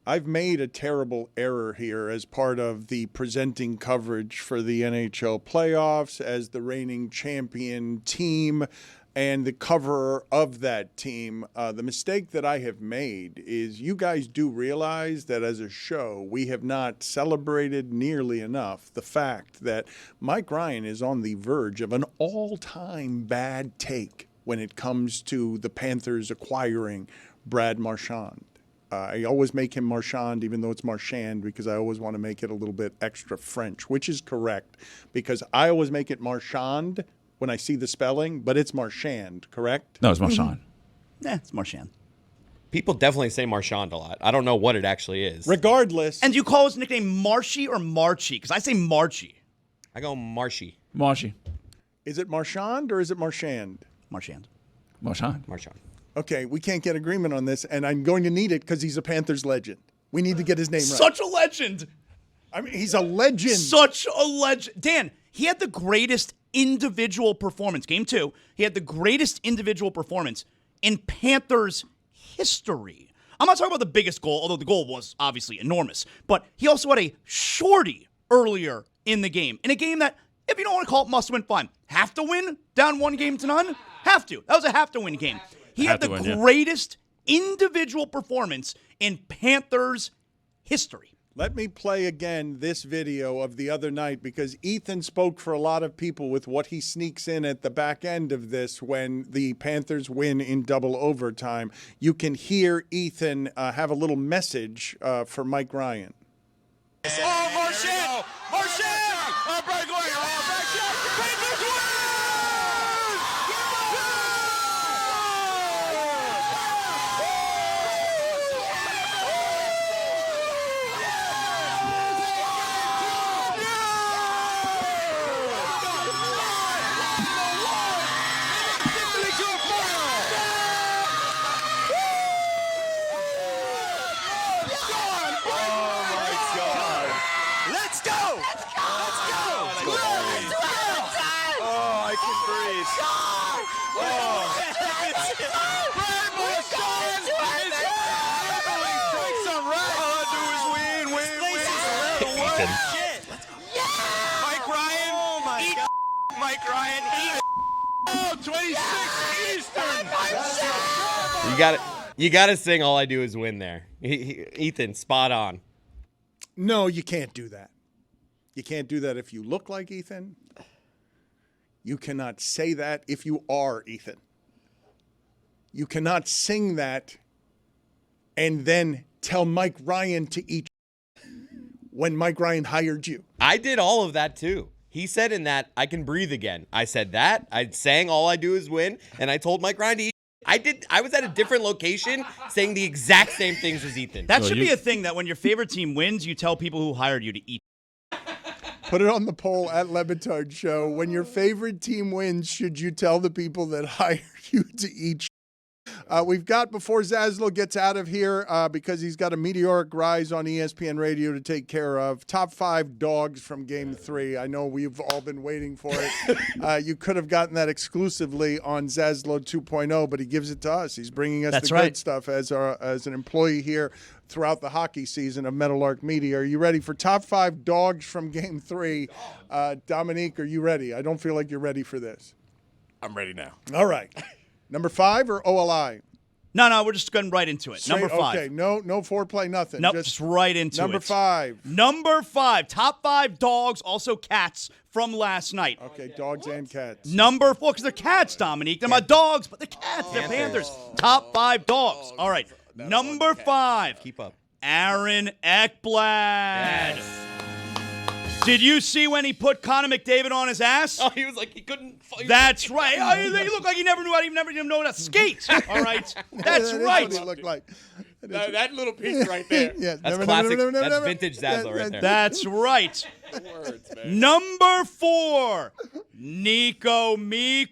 I've made a terrible error here as part of the presenting coverage for the NHL playoffs as the reigning champion team and the cover of that team. The mistake that I have made is you guys do realize that as a show, we have not celebrated nearly enough the fact that Mike Ryan is on the verge of an all-time bad take when it comes to the Panthers acquiring Brad Marchand. I always make him Marchand, even though it's Marchand, because I always want to make it a little bit extra French, which is correct, because I always make it Marchand when I see the spelling, but it's Marchand, correct? No, it's Marchand. It's Marchand. People definitely say Marchand a lot. I don't know what it actually is. Regardless. And do you call his nickname Marshy or Marchie? Because I say Marchie. I go Marshy. Marshy. Is it Marchand or is it Marchand? Marchand. Marchand. Marchand. Okay, we can't get agreement on this, and I'm going to need it because he's a Panthers legend. We need to get his name right. Such a legend. I mean, he's a legend. Such a legend. Dan, he had the greatest individual performance. Game 2, he had the greatest individual performance in Panthers history. I'm not talking about the biggest goal, although the goal was obviously enormous. But he also had a shorty earlier in the game. In a game that, if you don't want to call it must win, fine. Have to win? Down 1-0 Have to. That was a have to win game. He had the greatest individual performance in Panthers history. Let me play again this video of the other night because Ethan spoke for a lot of people with what he sneaks in at the back end of this when the Panthers win in double overtime. You can hear Ethan have a little message for Mike Ryan. Oh, Marchand! Marchand! Breakaway! Back shot! Panthers win! Mike Ryan, oh, 26 Eastern. You got to sing "All I Do Is Win" there. Ethan, spot on. No, you can't do that. You can't do that if you look like Ethan. You cannot say that if you are Ethan. You cannot sing that and then tell Mike Ryan to eat when Mike Ryan hired you. I did all of that too. He said in that, I can breathe again. I said that. I sang "All I Do Is Win," and I told Mike Ryan to eat. I was at a different location saying the exact same things as Ethan. That should be a thing that when your favorite team wins, you tell people who hired you to eat. Put it on the poll at LeBatard Show. When your favorite team wins, should you tell the people that hired you to eat? We've got, before Zaslow gets out of here, because he's got a meteoric rise on ESPN Radio to take care of, top 5 dogs from Game 3. I know we've all been waiting for it. You could have gotten that exclusively on Zaslow 2.0, but he gives it to us. He's bringing us good stuff as an employee here throughout the hockey season of Meadowlark Media. Are you ready for top 5 dogs from Game 3? Domonique, are you ready? I don't feel like you're ready for this. I'm ready now. All right. Number 5 or OLI? No, we're just going right into it. Straight, number 5. Okay, no foreplay, nothing. Nope, just right into number it. Number 5. Top 5 dogs, also cats from last night. Okay, dogs and cats. Number 4, because they're cats, Dominique. They're not dogs, but they're cats. They're Panthers. Top 5 dogs. All right. Number 5. Keep up. Aaron Ekblad. Yes. Did you see when he put Connor McDavid on his ass? Oh, he was like, he couldn't. That's right. Oh, he looked like he never knew how to skate. All right. That's right. What he looked like. That little piece right there. Yes. That's classic. That's vintage Zazzle right there. That's right. Words, man. Number 4, Nico Mikola.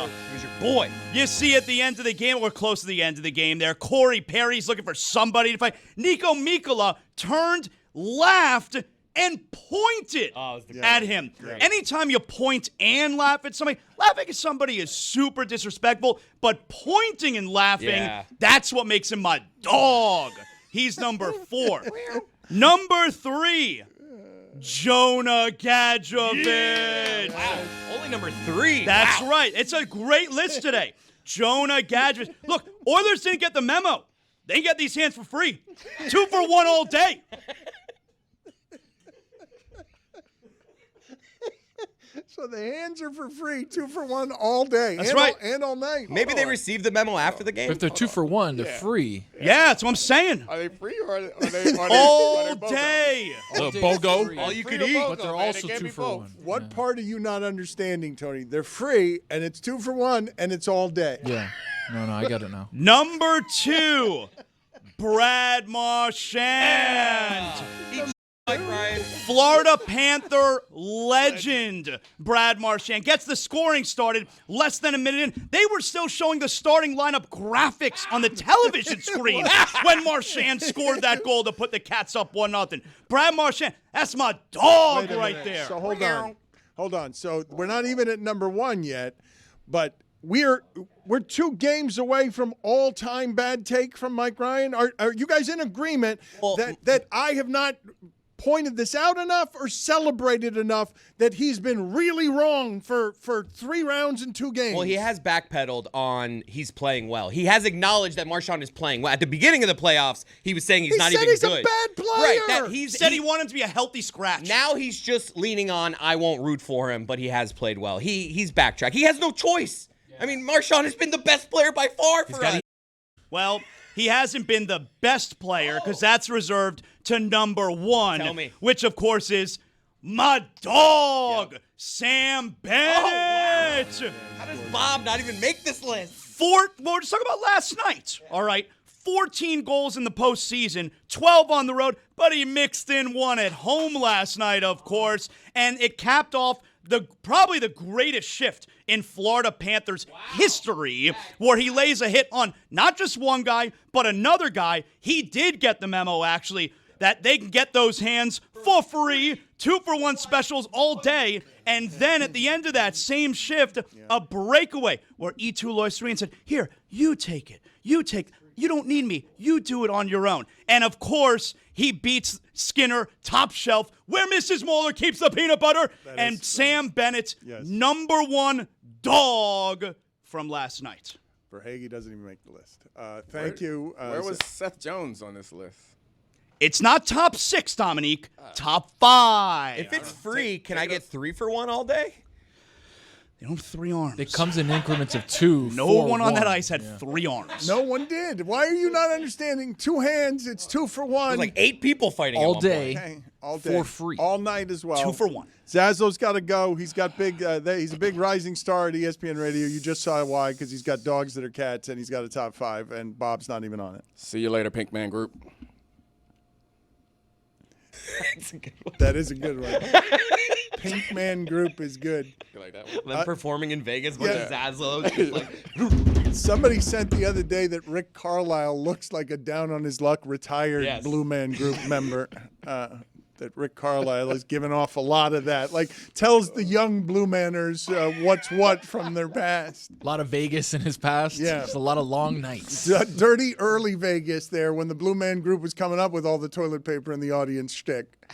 He was your boy. You see at the end of the game, or close to the end of the game there, Corey Perry's looking for somebody to fight. Nico Mikola turned, laughed, and pointed at him. Great. Anytime you point and laugh at somebody, laughing at somebody is super disrespectful, but pointing and laughing, that's what makes him my dog. He's number 4. Number 3, Jonah Gadjevich. Wow, only number 3. That's wow. right. It's a great list today. Jonah Gadjevich. Look, Oilers didn't get the memo. They get these hands for free. 2 for 1 all day. So the hands are for free, 2 for 1 all day. That's and right. And all night. Maybe they received the memo after the game. If they're 2 for 1, they're free. Yeah, that's what I'm saying. Are they free or are they All BOGO? day. BOGO. All you Free could or eat. BOGO, But they're man, also they can't 2 be for both. 1. What part are you not understanding, Tony? They're free, and it's 2 for 1, and it's all day. Yeah. No, I got it now. Number 2, Brad Marchand. Mike Ryan. Florida Panther legend Brad Marchand gets the scoring started less than a minute in. They were still showing the starting lineup graphics on the television screen when Marchand scored that goal to put the Cats up 1-0. Brad Marchand, that's my dog Wait a right minute. there. So hold on. So we're not even at number 1 yet, but we're 2 games away from all-time bad take from Mike Ryan. Are you guys in agreement that I have not pointed this out enough or celebrated enough that he's been really wrong for 3 rounds and 2 games? Well, he has backpedaled on he's playing well. He has acknowledged that Marchand is playing well. At the beginning of the playoffs, he was saying he's not even he's good. a bad player. Right, that He said he wanted him to be a healthy scratch. Now he's just leaning on I won't root for him, but he has played well. He's backtracked. He has no choice. I mean, Marchand has been the best player by far for us. Well, he hasn't been the best player because that's reserved to number 1, Tell me. which, of course, is my dog, Sam Bennett. How does Bob not even make this list? Well, we're just talking about last night, all right? 14 goals in the postseason, 12 on the road, but he mixed in 1 at home last night, of course, and it capped off probably the greatest shift in Florida Panthers history, where he lays a hit on not just one guy, but another guy. He did get the memo, actually, that they can get those hands for free, 2 for 1 specials all day, and then at the end of that same shift, a breakaway where E2 Loiserine said, here, you take it. You don't need me. You do it on your own. And, of course, he beats Skinner, top shelf, where Mrs. Moeller keeps the peanut butter, and Sam Bennett, number 1 dog from last night. Verhaeghe doesn't even make the list. Thank you. Where was Seth Jones on this list? It's not top 6, Domonique. Top 5. If it's free, can I get 3 for 1 all day? They don't have 3 arms. It comes in increments of 2. No 4, one on that 1. ice had 3 arms. No one did. Why are you not understanding? 2 hands, it's 2 for 1. There's like 8 people fighting All at one day. point. Okay, all day. For free. All night as well. 2 for 1. Zazzo's got to go. He's got big. He's a big rising star at ESPN Radio. You just saw why, because he's got dogs that are cats, and he's got a top 5, and Bob's not even on it. See you later, Pink Man Group. That's a good one. That is a good one. Pink Man Group is good. You like that one? Them performing in Vegas with yeah. Zazlo. Just like, Somebody sent the other day that Rick Carlisle looks like a down on his luck retired Yes. Blue Man Group member. That Rick Carlisle has given off a lot of that. Like, tells the young Blue Manners what's what from their past. A lot of Vegas in his past. Yeah. Just a lot of long nights. Dirty early Vegas there when the Blue Man Group was coming up with all the toilet paper in the audience shtick.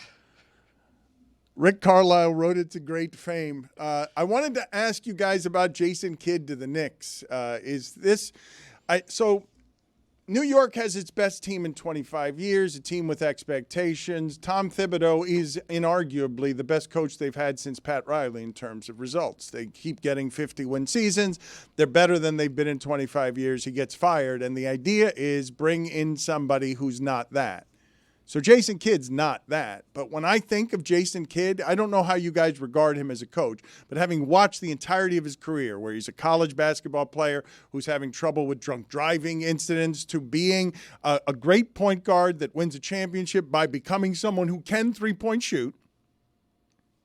Rick Carlisle wrote it to great fame. I wanted to ask you guys about Jason Kidd to the Knicks. So New York has its best team in 25 years, a team with expectations. Tom Thibodeau is inarguably the best coach they've had since Pat Riley in terms of results. They keep getting 50-win seasons. They're better than they've been in 25 years. He gets fired, and the idea is bring in somebody who's not that. So Jason Kidd's not that. But when I think of Jason Kidd, I don't know how you guys regard him as a coach, but having watched the entirety of his career, where he's a college basketball player who's having trouble with drunk driving incidents, to being a great point guard that wins a championship by becoming someone who can three-point shoot,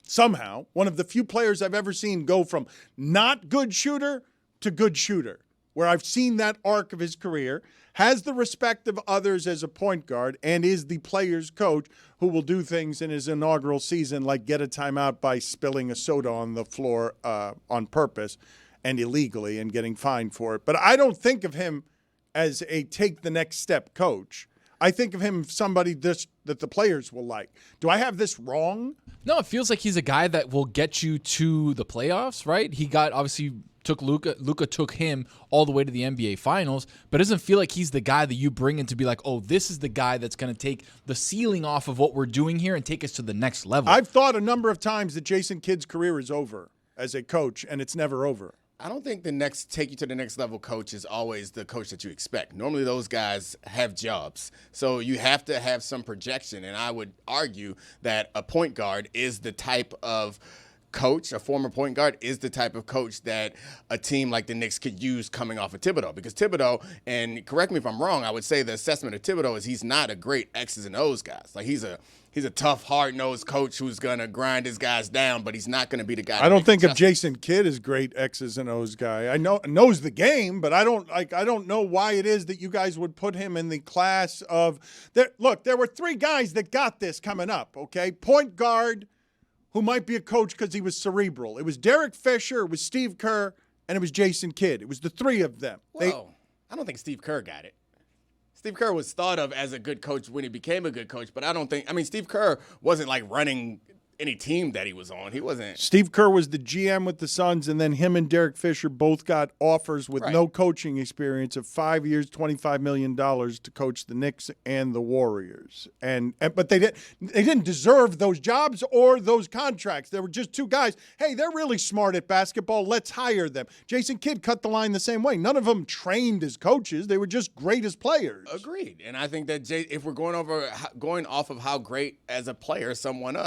somehow, one of the few players I've ever seen go from not good shooter to good shooter, where I've seen that arc of his career, has the respect of others as a point guard, and is the player's coach who will do things in his inaugural season like get a timeout by spilling a soda on the floor on purpose and illegally and getting fined for it. But I don't think of him as a take the next step coach. I think of him somebody that the players will like. Do I have this wrong? No, it feels like he's a guy that will get you to the playoffs, right? He got obviously took Luka. Luka took him all the way to the NBA Finals, but it doesn't feel like he's the guy that you bring in to be like, oh, this is the guy that's going to take the ceiling off of what we're doing here and take us to the next level. I've thought a number of times that Jason Kidd's career is over as a coach, and it's never over. I don't think the next take you to the next level coach is always the coach that you expect. Normally those guys have jobs. So you have to have some projection. And I would argue that a point guard is the type of coach, a former point guard is the type of coach that a team like the Knicks could use coming off of Thibodeau. Because Thibodeau, and correct me if I'm wrong, I would say the assessment of Thibodeau is he's not a great X's and O's guy. Like he's a tough, hard-nosed coach who's going to grind his guys down, but he's not going to be the guy. I don't think of Jason Kidd as great X's and O's guy. I knows the game, but I don't know why it is that you guys would put him in the class of look, there were three guys that got this coming up, okay? Point guard who might be a coach because he was cerebral. It was Derek Fisher, it was Steve Kerr, and it was Jason Kidd. It was the three of them. Whoa. I don't think Steve Kerr got it. Steve Kerr was thought of as a good coach when he became a good coach, but Steve Kerr wasn't like running any team that he was on. He wasn't. Steve Kerr was the GM with the Suns, and then him and Derek Fisher both got offers with no coaching experience of 5 years, $25 million to coach the Knicks and the Warriors. But they didn't deserve those jobs or those contracts. There were just two guys. Hey, they're really smart at basketball. Let's hire them. Jason Kidd cut the line the same way. None of them trained as coaches. They were just great as players. Agreed. And I think that if we're going off of how great as a player someone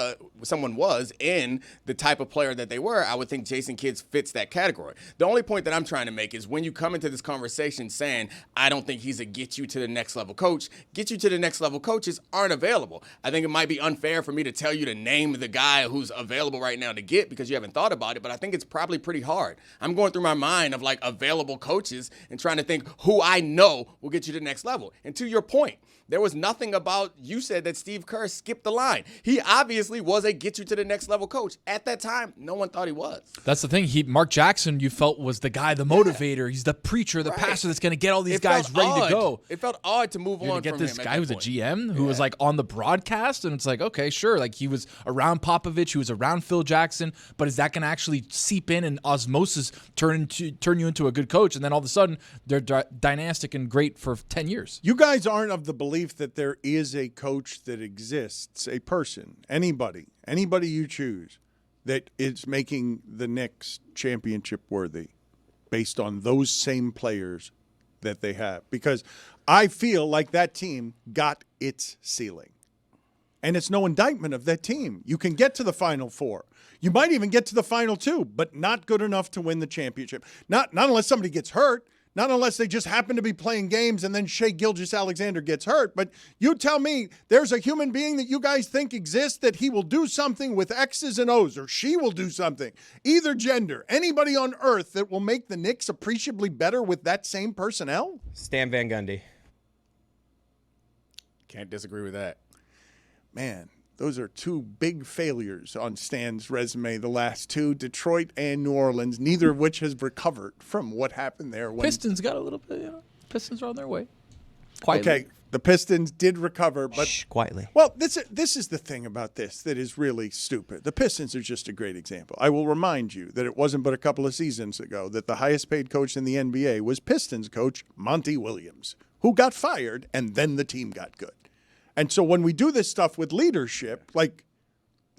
was and the type of player that they were, I would think Jason Kidd fits that category. The only point that I'm trying to make is when you come into this conversation saying, I don't think he's a get you to the next level coach, get you to the next level coaches aren't available. I think it might be unfair for me to tell you to name the guy who's available right now to get because you haven't thought about it, but I think it's probably pretty hard. I'm going through my mind of like available coaches and trying to think who I know will get you to the next level. And to your point, there was nothing about, you said that Steve Kerr skipped the line. He obviously was a get you to the next level coach. At that time, no one thought he was. That's the thing. Mark Jackson, you felt was the guy, the motivator. He's the preacher, the pastor that's going to get all these guys ready to go. It felt odd to move on get from this him guy who's a GM who was like on the broadcast, and it's like, okay, sure, like he was around Popovich, he was around Phil Jackson, but is that going to actually seep in and osmosis turn you into a good coach? And then all of a sudden, they're dynastic and great for 10 years. You guys aren't of the belief that there is a coach that exists, a person, anybody you choose, that is making the Knicks championship worthy based on those same players that they have. Because I feel like that team got its ceiling. And it's no indictment of that team. You can get to the Final Four. You might even get to the Final Two, but not good enough to win the championship. Not unless somebody gets hurt. Not unless they just happen to be playing games and then Shai Gilgeous-Alexander gets hurt. But you tell me there's a human being that you guys think exists that he will do something with X's and O's, or she will do something, either gender, anybody on earth that will make the Knicks appreciably better with that same personnel? Stan Van Gundy. Can't disagree with that. Man, those are two big failures on Stan's resume, the last two, Detroit and New Orleans, neither of which has recovered from what happened there. Pistons got a little bit, Pistons are on their way. Quietly. Okay, the Pistons did recover, but Quietly. Well, this is the thing about this that is really stupid. The Pistons are just a great example. I will remind you that it wasn't but a couple of seasons ago that the highest paid coach in the NBA was Pistons coach Monty Williams, who got fired, and then the team got good. And so when we do this stuff with leadership, like,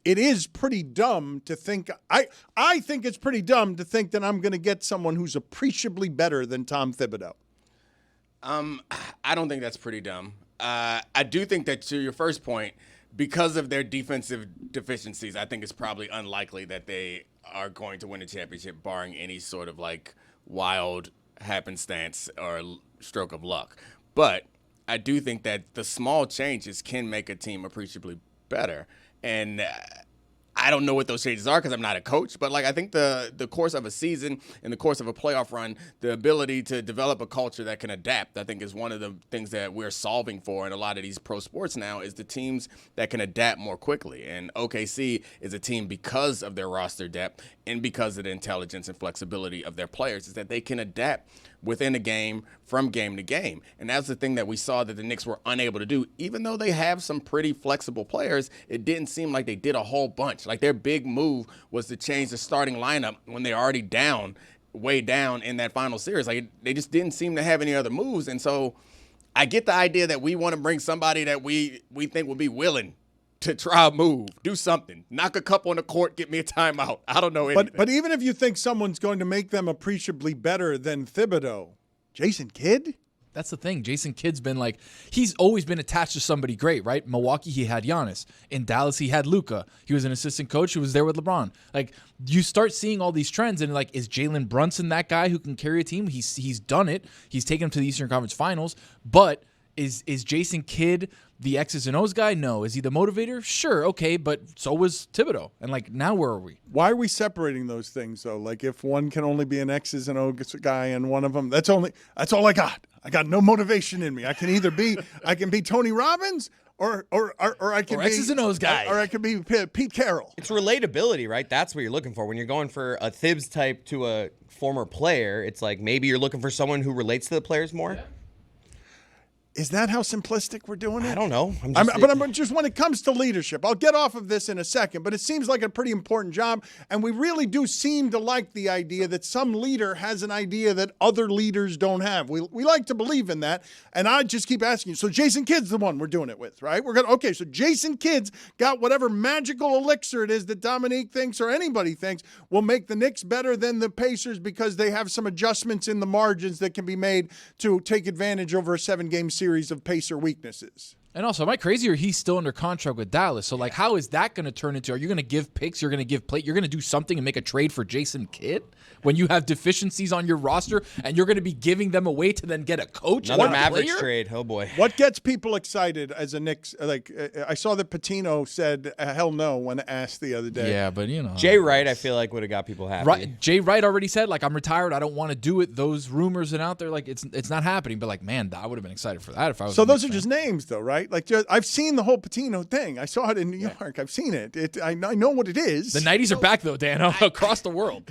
it is pretty dumb to think I think it's pretty dumb to think that I'm going to get someone who's appreciably better than Tom Thibodeau. I don't think that's pretty dumb. I do think that, to your first point, because of their defensive deficiencies, I think it's probably unlikely that they are going to win a championship, barring any sort of like wild happenstance or stroke of luck. But I do think that the small changes can make a team appreciably better. And I don't know what those changes are because I'm not a coach, but like I think the course of a season and the course of a playoff run, the ability to develop a culture that can adapt, I think is one of the things that we're solving for in a lot of these pro sports now is the teams that can adapt more quickly. And OKC is a team because of their roster depth and because of the intelligence and flexibility of their players is that they can adapt within a game from game to game. And that's the thing that we saw that the Knicks were unable to do. Even though they have some pretty flexible players, it didn't seem like they did a whole bunch. Like their big move was to change the starting lineup when they're already down, way down in that final series. Like they just didn't seem to have any other moves. And so I get the idea that we want to bring somebody that we think will be willing to try a move, do something, knock a couple on the court, get me a timeout. I don't know anything. But even if you think someone's going to make them appreciably better than Thibodeau, Jason Kidd? That's the thing. Jason Kidd's been like, he's always been attached to somebody great, right? Milwaukee, he had Giannis. In Dallas, he had Luka. He was an assistant coach who was there with LeBron. Like, you start seeing all these trends, and like, is Jalen Brunson that guy who can carry a team? He's done it. He's taken him to the Eastern Conference Finals. But is Jason Kidd the X's and O's guy? No. Is he the motivator? Sure, okay, but so was Thibodeau. And like, now where are we? Why are we separating those things though? Like, if one can only be an X's and O's guy and one of them, that's all I got. I got no motivation in me. I can either be Tony Robbins or I can be X's and O's guy, or I can be Pete Carroll. It's relatability, right? That's what you're looking for when you're going for a Thibs type to a former player. It's like maybe you're looking for someone who relates to the players more. Yeah. Is that how simplistic we're doing it? I don't know. I'm just when it comes to leadership, I'll get off of this in a second, but it seems like a pretty important job, and we really do seem to like the idea that some leader has an idea that other leaders don't have. We like to believe in that, and I just keep asking you, so Jason Kidd's the one we're doing it with, right? So Jason Kidd's got whatever magical elixir it is that Domonique thinks or anybody thinks will make the Knicks better than the Pacers because they have some adjustments in the margins that can be made to take advantage over a 7-game series of Pacer weaknesses. And also, am I crazy or he's still under contract with Dallas? So, like, how is that going to turn into? Are you going to give picks? You're going to give plate? You're going to do something and make a trade for Jason Kidd when you have deficiencies on your roster and you're going to be giving them away to then get a coach? Another Mavericks trade. Oh, boy. What gets people excited as a Knicks? Like, I saw that Patino said hell no when asked the other day. Yeah, but, you know. Jay Wright, I feel like, would have got people happy. Right. Jay Wright already said, like, I'm retired. I don't want to do it. Those rumors and out there, like, it's not happening. But, like, man, I would have been excited for that if I was. So those are just names, though, right? Like, I've seen the whole Patino thing. I saw it in New York. I've seen it. I know what it is. The 90s are back, though, Dan, across the world.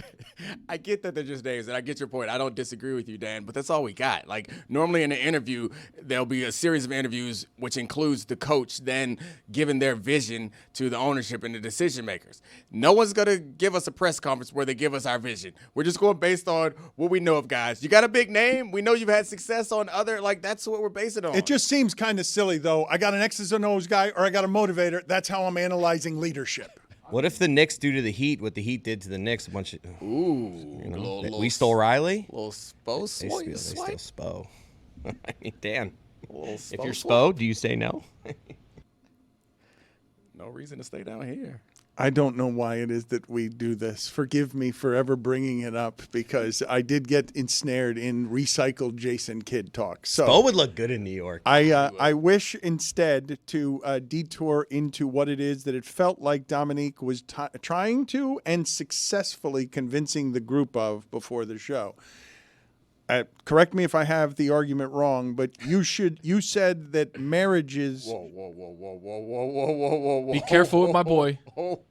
I get that they're just names, and I get your point. I don't disagree with you, Dan, but that's all we got. Like, normally in an interview, there'll be a series of interviews which includes the coach then giving their vision to the ownership and the decision makers. No one's going to give us a press conference where they give us our vision. We're just going based on what we know of guys. You got a big name. We know you've had success on other, like, that's what we're basing it on. It just seems kind of silly, though. I got an X's and O's guy or I got a motivator. That's how I'm analyzing leadership. What if the Knicks do to the Heat what the Heat did to the Knicks? A bunch of we stole Riley. Little Spo They steal Spo. I mean, Dan, if you're Spo, Spo, do you say no? No reason to stay down here. I don't know why it is that we do this. Forgive me for ever bringing it up because I did get ensnared in recycled Jason Kidd talk. So Spo would look good in New York. I wish instead to detour into what it is that it felt like Domonique was trying to and successfully convincing the group of before the show. Correct me if I have the argument wrong, but you said that marriages. Be careful with my boy.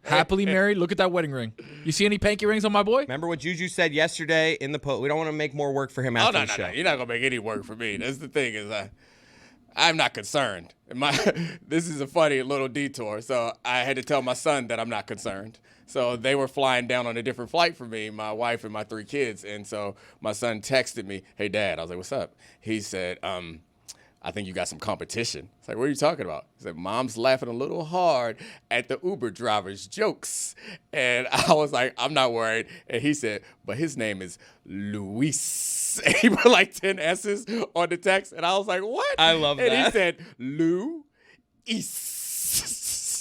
Happily married. Look at that wedding ring. You see any panky rings on my boy? Remember what Juju said yesterday in the post? We don't want to make more work for him after the show. No. You're not gonna make any work for me. That's the thing is I'm not concerned. This is a funny little detour. So I had to tell my son that I'm not concerned. So they were flying down on a different flight from me, my wife and my 3 kids. And so my son texted me, "Hey, Dad." I was like, "What's up?" He said, "I think you got some competition." It's like, "What are you talking about?" He said, "Mom's laughing a little hard at the Uber driver's jokes." And I was like, "I'm not worried." And he said, "But his name is Luis." And he put like 10 S's on the text. And I was like, "What?" I love that. And he said, Luis.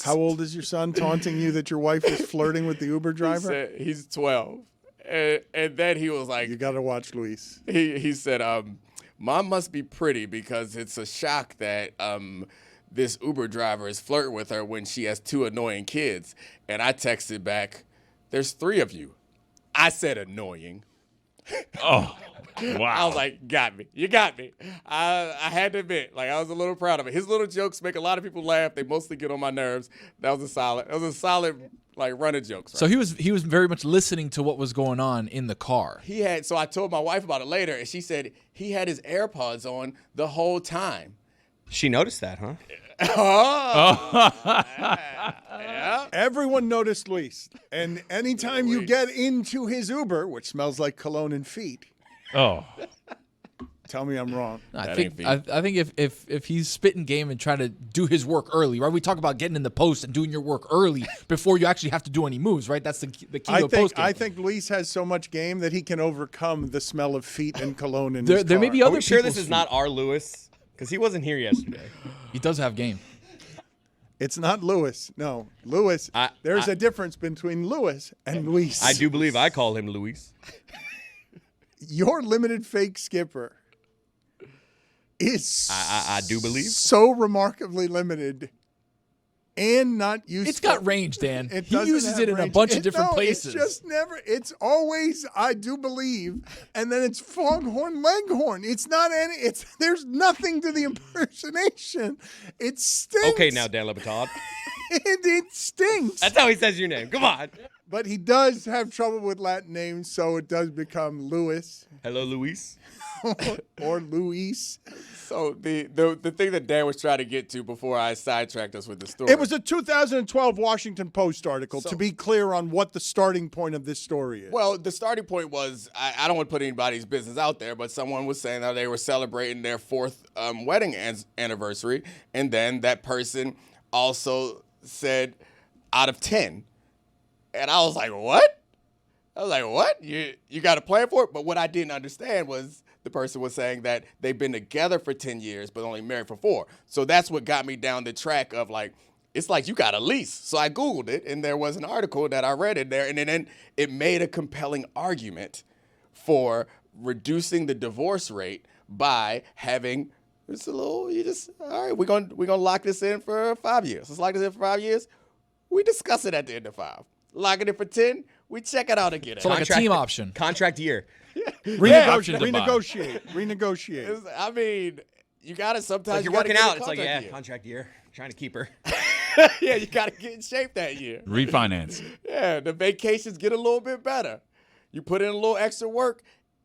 How old is your son taunting you that your wife is flirting with the Uber driver? He said, he's 12. And then he was like, you got to watch Luis. He said, Mom must be pretty because it's a shock that this Uber driver is flirting with her when she has 2 annoying kids. And I texted back, there's 3 of you. I said annoying. Oh, wow. I was like, got me. You got me. I had to admit, like, I was a little proud of it. His little jokes make a lot of people laugh. They mostly get on my nerves. That was a solid like run of jokes. Right? So he was very much listening to what was going on in the car. So I told my wife about it later, and she said he had his AirPods on the whole time. She noticed that, huh? Yeah. Everyone noticed Luis. And anytime you get into his Uber, which smells like cologne and feet, Oh. tell me I'm wrong. I think if he's spitting game and trying to do his work early, right? We talk about getting in the post and doing your work early before you actually have to do any moves, right? That's the key to a post game. I think Luis has so much game that he can overcome the smell of feet and cologne in his car. There may be Are other we sure this people's is not our Lewis? Because he wasn't here yesterday. He does have game. It's not Lewis. No, Lewis. There's a difference between Lewis and Luis. I do believe I call him Luis. Your limited fake skipper is I do believe so remarkably limited and not useful. It's got range, Dan. It He doesn't uses have it in a range. bunch of different No, places. It's just never. It's always I do believe, and then it's foghorn leghorn. It's not any. It's there's nothing to the impersonation. It stinks. Okay, now Dan Le Batard. it stinks. That's how he says your name. Come on. But he does have trouble with Latin names, so it does become Louis Hello, Luis. or Luis. So the thing that Dan was trying to get to before I sidetracked us with the story. It was a 2012 Washington Post article, to be clear on what the starting point of this story is. Well, the starting point was, I don't want to put anybody's business out there, but someone was saying that they were celebrating their 4th wedding anniversary, and then that person also said out of 10. And I was like, what? You got a plan for it? But what I didn't understand was the person was saying that they've been together for 10 years, but only married for 4. So that's what got me down the track of like, it's like you got a lease. So I Googled it, and there was an article that I read in there, and then it made a compelling argument for reducing the divorce rate by having just a little, all right, we're gonna lock this in for 5 years. Let's lock this in for 5 years. We discuss it at the end of 5. Lock it in for 10, we check it out again. So like a team option. Contract year. Renegotiate. I mean, you got to sometimes. Like you're working out. It's like, yeah, contract year. Trying to keep her. Yeah, you got to get in shape that year. Refinance. Yeah, the vacations get a little bit better. You put in a little extra work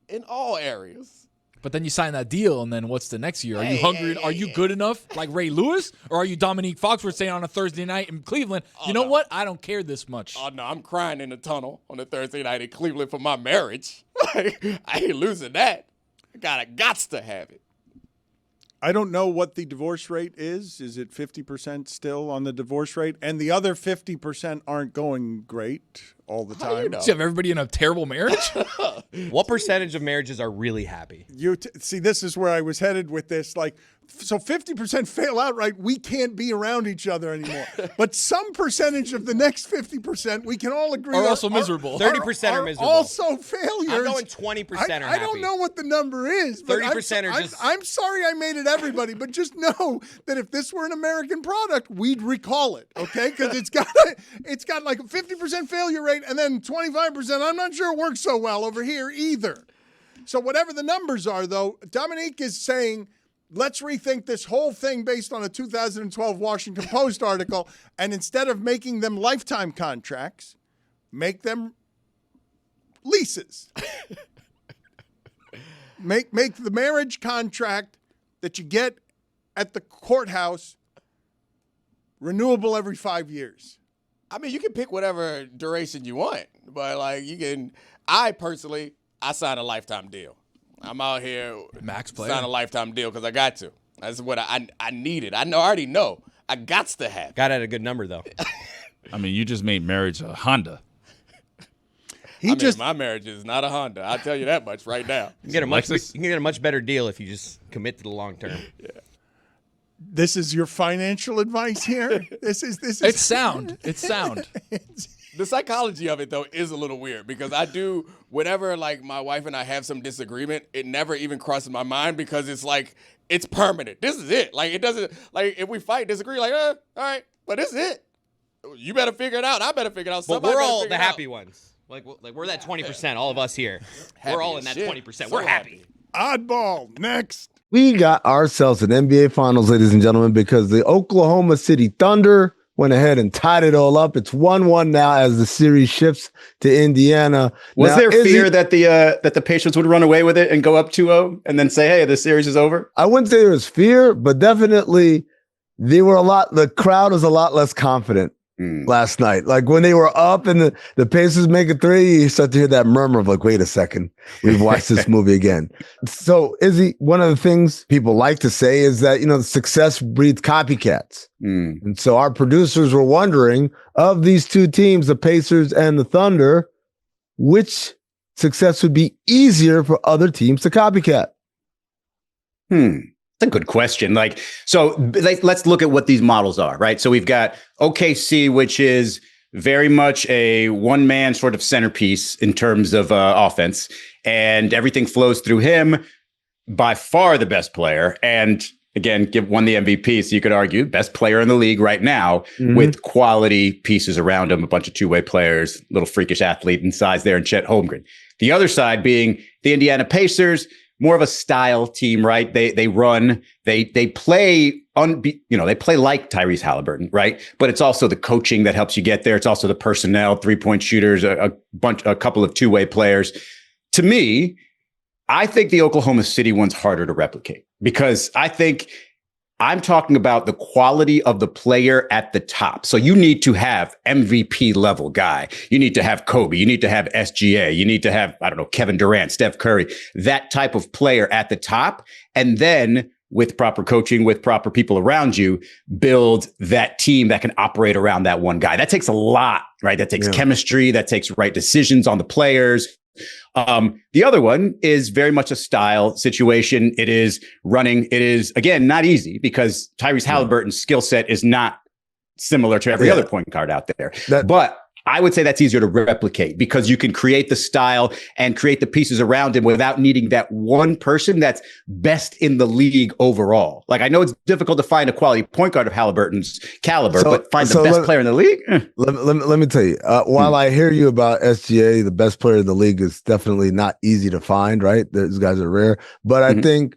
in all areas. But then you sign that deal, and then what's the next year? Are you hungry? Are you good enough, like Ray Lewis? Or are you Domonique Foxworth saying on a Thursday night in Cleveland, you know what? I don't care this much. Oh, no, I'm crying in the tunnel on a Thursday night in Cleveland for my marriage. I ain't losing that. I gots to have it. I don't know what the divorce rate is. Is it 50% still on the divorce rate? And the other 50% aren't going great all the time. you know? So you have everybody in a terrible marriage? What percentage of marriages are really happy? See, this is where I was headed with this. Like, so 50% fail outright. We can't be around each other anymore. But some percentage of the next 50%, we can all agree Are also miserable. 30% are miserable. Also failures. I'm going 20% are happy. I don't know what the number is. But 30% are just. I'm sorry I made it everybody, but just know that if this were an American product, we'd recall it, okay? Because it's got like a 50% failure rate and then 25%. I'm not sure it works so well over here either. So whatever the numbers are, though, Domonique is saying, let's rethink this whole thing based on a 2012 Washington Post article, and instead of making them lifetime contracts, make them leases. Make the marriage contract that you get at the courthouse renewable every 5 years. I mean, you can pick whatever duration you want, but like I personally sign a lifetime deal. I'm out here Max player. sign a lifetime deal because I got to. That's what I needed. I already know. I got to have. Got at a good number, though. I mean, you just made marriage a Honda. My marriage is not a Honda. I'll tell you that much right now. You can Lexus? get a much better deal if you just commit to the long term. Yeah. This is your financial advice here? This is It's sound. It's sound. The psychology of it, though, is a little weird because I do, whenever, like, my wife and I have some disagreement, it never even crosses my mind because it's like, it's permanent. This is it. Like, it doesn't, like, if we fight, disagree, like, all right, but this is it. You better figure it out. I better figure it out. But Somebody we're better all figure the it happy out. ones. Like we're that 20%, all of us here. Happy we're all in as that shit. 20%. So We're happy. Oddball. Next. We got ourselves an NBA Finals, ladies and gentlemen, because the Oklahoma City Thunder went ahead and tied it all up. It's 1-1 now as the series shifts to Indiana. Was Now, there fear Izzy, that the Pacers would run away with it and go up 2-0 and then say, "Hey, the series is over"? I wouldn't say there was fear, but definitely the crowd was a lot less confident last night. Like when they were up and the Pacers make a three, you start to hear that murmur of like, wait a second, we've watched this movie again. So Izzy, one of the things people like to say is that, success breeds copycats. And so our producers were wondering, of these two teams, the Pacers and the Thunder, which success would be easier for other teams to copycat? That's a good question. Let's look at what these models are, right? So we've got OKC, which is very much a one-man sort of centerpiece in terms of offense, and everything flows through him. By far the best player, and again, won the MVP, so you could argue best player in the league right now with quality pieces around him, a bunch of two-way players, little freakish athlete in size there, and Chet Holmgren. The other side being the Indiana Pacers, more of a style team, right? They run, they play they play like Tyrese Halliburton, right? But it's also the coaching that helps you get there. It's also the personnel, 3-point shooters, a couple of two-way players. To me, I think the Oklahoma City one's harder to replicate because I think I'm talking about the quality of the player at the top. So you need to have MVP level guy. You need to have Kobe. You need to have SGA. You need to have, Kevin Durant, Steph Curry, that type of player at the top. And then with proper coaching, with proper people around you, build that team that can operate around that one guy. That takes a lot, right? That takes chemistry. That takes right decisions on the players. The other one is very much a style situation. It is running. It is, again, not easy because Tyrese Halliburton's skill set is not similar to every other point guard out there. But I would say that's easier to replicate because you can create the style and create the pieces around him without needing that one person that's best in the league overall. Like, I know it's difficult to find a quality point guard of Halliburton's caliber, but find the best player in the league. Let me tell you, while I hear you about SGA, the best player in the league is definitely not easy to find, right? Those guys are rare. But I think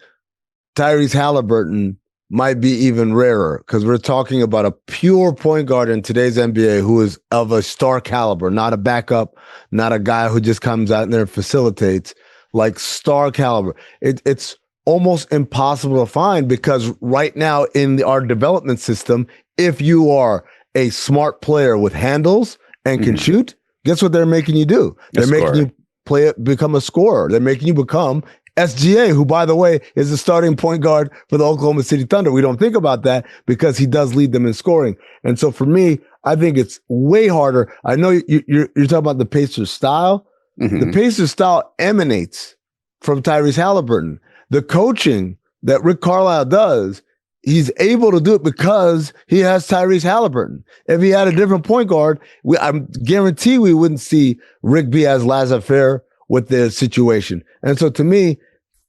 Tyrese Halliburton might be even rarer because we're talking about a pure point guard in today's NBA who is of a star caliber, not a backup, not a guy who just comes out there and facilitates, like star caliber. It's almost impossible to find because right now in our development system, if you are a smart player with handles and can shoot, guess what they're making you do? They're making you become a scorer. They're making you become SGA, who, by the way, is the starting point guard for the Oklahoma City Thunder. We don't think about that because he does lead them in scoring. And so for me, I think it's way harder. I know you're talking about the Pacers style. The Pacers style emanates from Tyrese Halliburton. The coaching that Rick Carlisle does, he's able to do it because he has Tyrese Halliburton. If he had a different point guard, I guarantee we wouldn't see Rick be as laissez-faire with the situation. And so to me,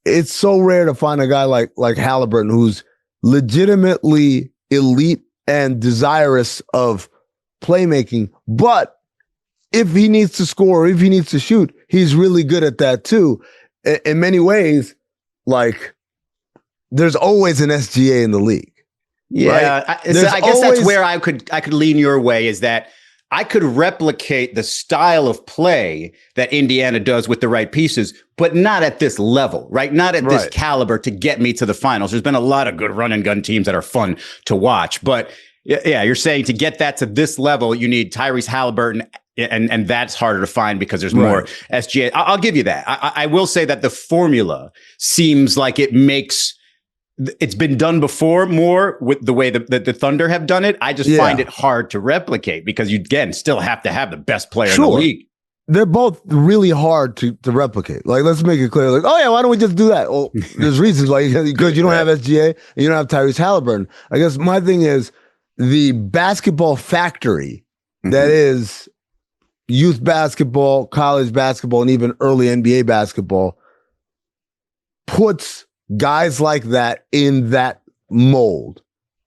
it's so rare to find a guy like Halliburton who's legitimately elite and desirous of playmaking. But if he needs to score, if he needs to shoot, he's really good at that too. In many ways, like there's always an SGA in the league. Yeah, right? I guess that's where I could lean your way is that I could replicate the style of play that Indiana does with the right pieces, but not at this level, right? Not at this caliber to get me to the finals. There's been a lot of good run and gun teams that are fun to watch, but yeah, you're saying to get that to this level, you need Tyrese Halliburton, and that's harder to find because there's more SGA. I'll give you that. I will say that the formula seems like it's been done before more with the way that the Thunder have done it. I just find it hard to replicate because you, again, still have to have the best player in the league. They're both really hard to replicate. Like, let's make it clear. Like, oh, yeah, why don't we just do that? Well, there's reasons why. Because you don't have SGA and you don't have Tyrese Halliburton. I guess my thing is the basketball factory that is youth basketball, college basketball, and even early NBA basketball puts guys like that in that mold.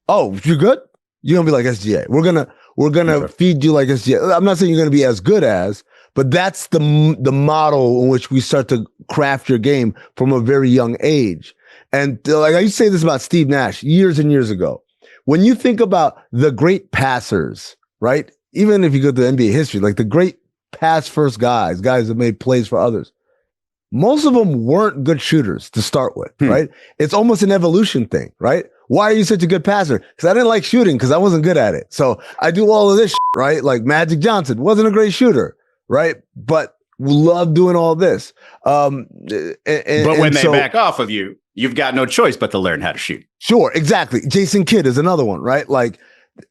Oh, you're good? You're gonna be like SGA. We're gonna feed you like SGA. I'm not saying you're gonna be as good as, but that's the model in which we start to craft your game from a very young age. And like I used to say this about Steve Nash years and years ago. When you think about the great passers, right? Even if you go to NBA history, like the great pass first guys that made plays for others, most of them weren't good shooters to start with, right? It's almost an evolution thing, right? Why are you such a good passer? Because I didn't like shooting because I wasn't good at it. So I do all of this, right? Like Magic Johnson wasn't a great shooter, right? But love doing all this. But when they back off of you, you've got no choice but to learn how to shoot. Sure, exactly. Jason Kidd is another one, right? Like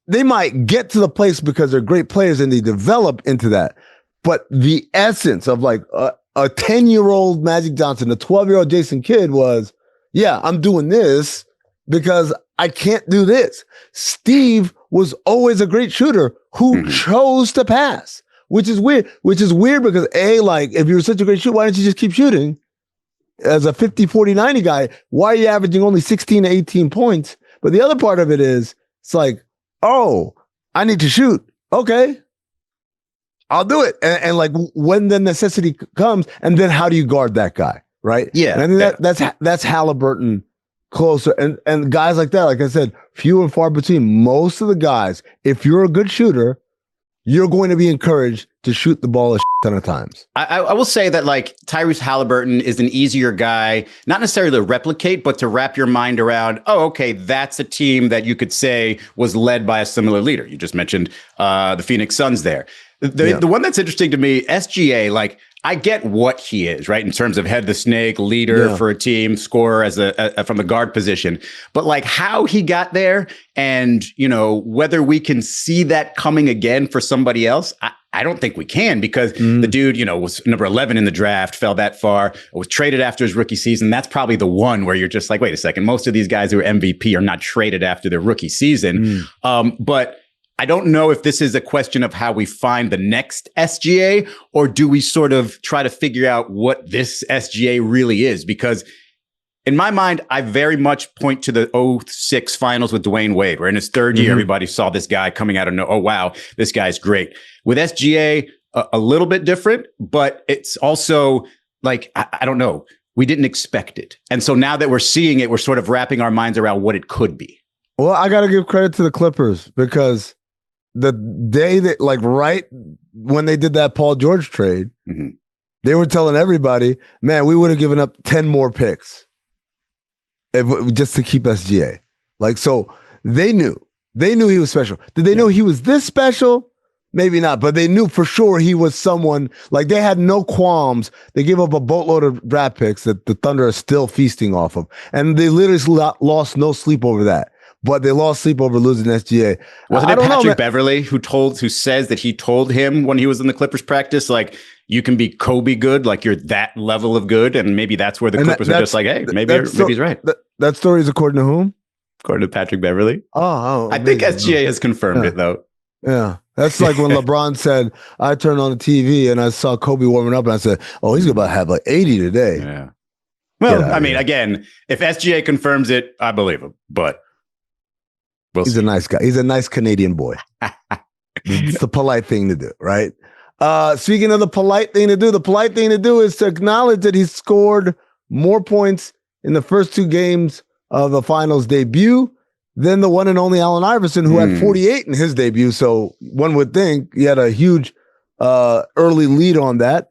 they might get to the place because they're great players and they develop into that. But the essence of like a 10-year-old Magic Johnson, a 12-year-old Jason Kidd was, yeah, I'm doing this because I can't do this. Steve was always a great shooter who chose to pass, which is weird because like if you're such a great shooter, why don't you just keep shooting? As a 50, 40, 90 guy, why are you averaging only 16 to 18 points? But the other part of it is, it's like, oh, I need to shoot. Okay, I'll do it. And like when the necessity comes, and then how do you guard that guy, right? Yeah. And I think that's Halliburton closer. And guys like that, like I said, few and far between. Most of the guys, if you're a good shooter, you're going to be encouraged to shoot the ball a ton of times. I will say that like Tyrese Halliburton is an easier guy, not necessarily to replicate, but to wrap your mind around, oh, okay, that's a team that you could say was led by a similar leader. You just mentioned the Phoenix Suns there. The one that's interesting to me, SGA, like I get what he is, right? In terms of head the snake, leader for a team, scorer as from the guard position. But like how he got there and, you know, whether we can see that coming again for somebody else, I don't think we can because the dude, you know, was number 11 in the draft, fell that far, was traded after his rookie season. That's probably the one where you're just like, wait a second, most of these guys who are MVP are not traded after their rookie season. But I don't know if this is a question of how we find the next SGA, or do we sort of try to figure out what this SGA really is? Because in my mind, I very much point to the 06 finals with Dwayne Wade, where in his third year, everybody saw this guy coming out of oh, wow, this guy's great. With SGA, a little bit different, but it's also like, I don't know, we didn't expect it. And so now that we're seeing it, we're sort of wrapping our minds around what it could be. Well, I got to give credit to the Clippers because the day that, like, right when they did that Paul George trade, they were telling everybody, man, we would have given up 10 more picks just to keep SGA. Like, so they knew he was special. Did they know he was this special? Maybe not, but they knew for sure he was someone, like they had no qualms. They gave up a boatload of draft picks that the Thunder are still feasting off of. And they literally lost no sleep over that. But they lost sleep over losing SGA. Wasn't it Patrick Beverley who says that he told him when he was in the Clippers practice, like, you can be Kobe good, like you're that level of good, and maybe that's where the Clippers are just like, hey, maybe he's right. That story is according to whom? According to Patrick Beverley. I think SGA has confirmed it though. Yeah. That's like when LeBron said, I turned on the TV and I saw Kobe warming up and I said, oh, he's about to have like 80 today. Yeah. Well, I mean, again, if SGA confirms it, I believe him, but he's a nice guy. He's a nice Canadian boy. It's the polite thing to do, right? Speaking of the polite thing to do is to acknowledge that he scored more points in the first two games of the finals debut than the one and only Allen Iverson, who had 48 in his debut. So one would think he had a huge early lead on that.